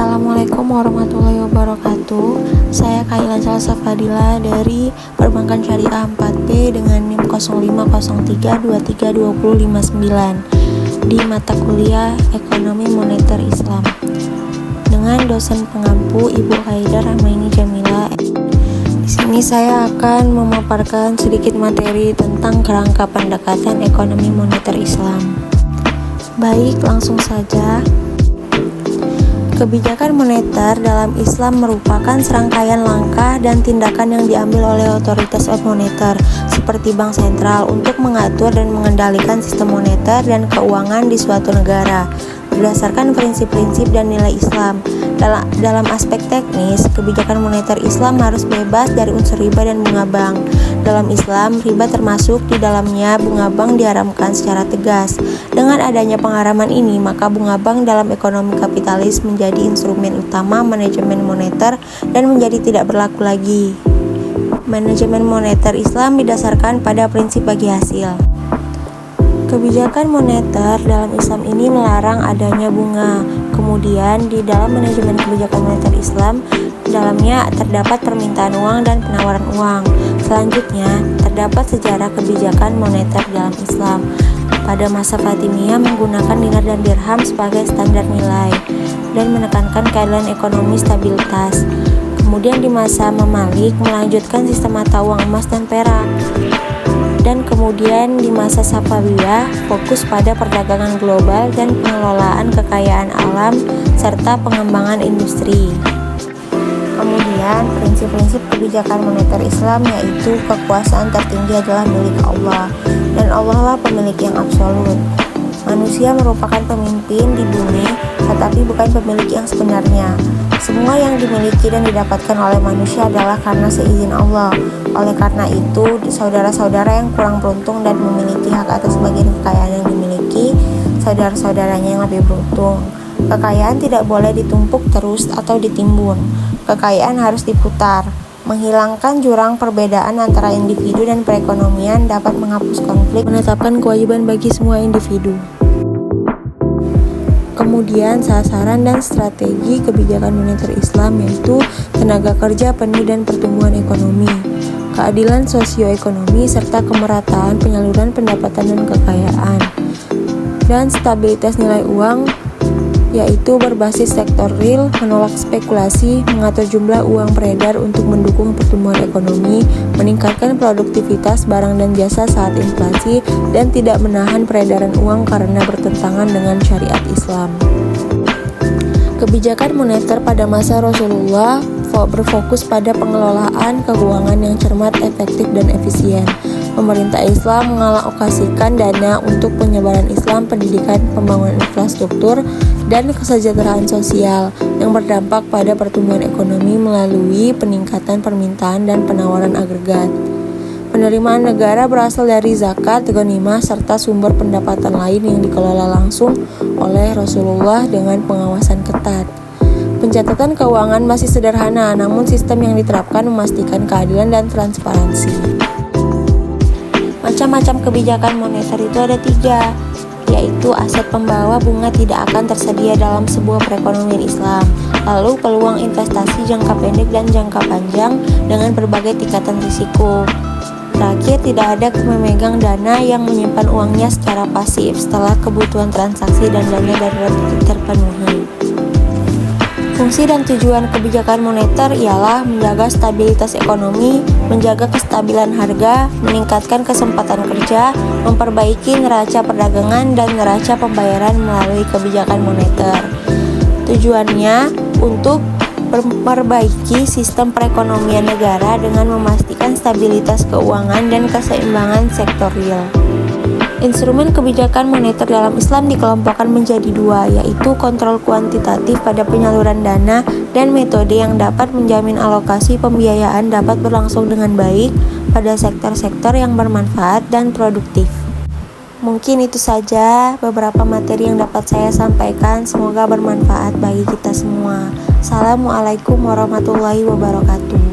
Assalamualaikum warahmatullahi wabarakatuh. Saya Kailan Salsa Fadila dari Perbankan Syariah 4B dengan NIM 0503232059 di mata kuliah Ekonomi Moneter Islam dengan dosen pengampu Ibu Haidar Rahmaini Jamila. Di sini saya akan memaparkan sedikit materi tentang kerangka pendekatan ekonomi moneter Islam. Baik, langsung saja. Kebijakan moneter dalam Islam merupakan serangkaian langkah dan tindakan yang diambil oleh otoritas moneter seperti bank sentral untuk mengatur dan mengendalikan sistem moneter dan keuangan di suatu negara berdasarkan prinsip-prinsip dan nilai Islam. Dalam aspek teknis, kebijakan moneter Islam harus bebas dari unsur riba dan bunga bank. Dalam Islam, riba termasuk di dalamnya, bunga bank diharamkan secara tegas. Dengan adanya pengharaman ini, maka bunga bank dalam ekonomi kapitalis menjadi instrumen utama manajemen moneter dan menjadi tidak berlaku lagi. Manajemen moneter Islam didasarkan pada prinsip bagi hasil. Kebijakan moneter dalam Islam ini melarang adanya bunga. Kemudian di dalam manajemen kebijakan moneter Islam, dalamnya terdapat permintaan uang dan penawaran uang. Selanjutnya, terdapat sejarah kebijakan moneter dalam Islam. Pada masa Fatimiyah menggunakan dinar dan dirham sebagai standar nilai dan menekankan keadilan ekonomi stabilitas. Kemudian di masa Mamalik melanjutkan sistem mata uang emas dan perak. Dan kemudian di masa Safawiyah fokus pada perdagangan global dan pengelolaan kekayaan alam serta pengembangan industri. Kemudian prinsip-prinsip kebijakan moneter Islam yaitu kekuasaan tertinggi adalah milik Allah dan Allah lah pemilik yang absolut. Manusia merupakan pemimpin di bumi tetapi bukan pemilik yang sebenarnya. Semua yang dimiliki dan didapatkan oleh manusia adalah karena seizin Allah. Oleh karena itu, saudara-saudara yang kurang beruntung dan memiliki hak atas bagian kekayaan yang dimiliki saudara-saudaranya yang lebih beruntung. Kekayaan tidak boleh ditumpuk terus atau ditimbun. Kekayaan harus diputar. Menghilangkan jurang perbedaan antara individu dan perekonomian dapat menghapus konflik, menetapkan kewajiban bagi semua individu. Kemudian sasaran dan strategi kebijakan moneter Islam yaitu tenaga kerja penuh dan pertumbuhan ekonomi, keadilan sosioekonomi serta kemerataan penyaluran pendapatan dan kekayaan, dan stabilitas nilai uang yaitu berbasis sektor real, menolak spekulasi, mengatur jumlah uang beredar untuk mendukung pertumbuhan ekonomi, meningkatkan produktivitas barang dan jasa saat inflasi, dan tidak menahan peredaran uang karena bertentangan dengan syariat Islam. Kebijakan moneter pada masa Rasulullah berfokus pada pengelolaan keuangan yang cermat, efektif, dan efisien. Pemerintah Islam mengalokasikan dana untuk penyebaran Islam, pendidikan, pembangunan infrastruktur, dan kesejahteraan sosial yang berdampak pada pertumbuhan ekonomi melalui peningkatan permintaan dan penawaran agregat. Penerimaan negara berasal dari zakat, ghanimah, serta sumber pendapatan lain yang dikelola langsung oleh Rasulullah dengan pengawasan ketat. Pencatatan keuangan masih sederhana, namun sistem yang diterapkan memastikan keadilan dan transparansi. Macam-macam kebijakan moneter itu ada 3, yaitu aset pembawa bunga tidak akan tersedia dalam sebuah perekonomian Islam, lalu peluang investasi jangka pendek dan jangka panjang dengan berbagai tingkatan risiko. Terakhir, tidak ada memegang dana yang menyimpan uangnya secara pasif setelah kebutuhan transaksi dan dana darurat terpenuhi. Fungsi dan tujuan kebijakan moneter ialah menjaga stabilitas ekonomi, menjaga kestabilan harga, meningkatkan kesempatan kerja, memperbaiki neraca perdagangan dan neraca pembayaran melalui kebijakan moneter. Tujuannya untuk memperbaiki sistem perekonomian negara dengan memastikan stabilitas keuangan dan keseimbangan sektor real. Instrumen kebijakan moneter dalam Islam dikelompokkan menjadi 2, yaitu kontrol kuantitatif pada penyaluran dana dan metode yang dapat menjamin alokasi pembiayaan dapat berlangsung dengan baik pada sektor-sektor yang bermanfaat dan produktif. Mungkin itu saja beberapa materi yang dapat saya sampaikan, semoga bermanfaat bagi kita semua. Assalamualaikum warahmatullahi wabarakatuh.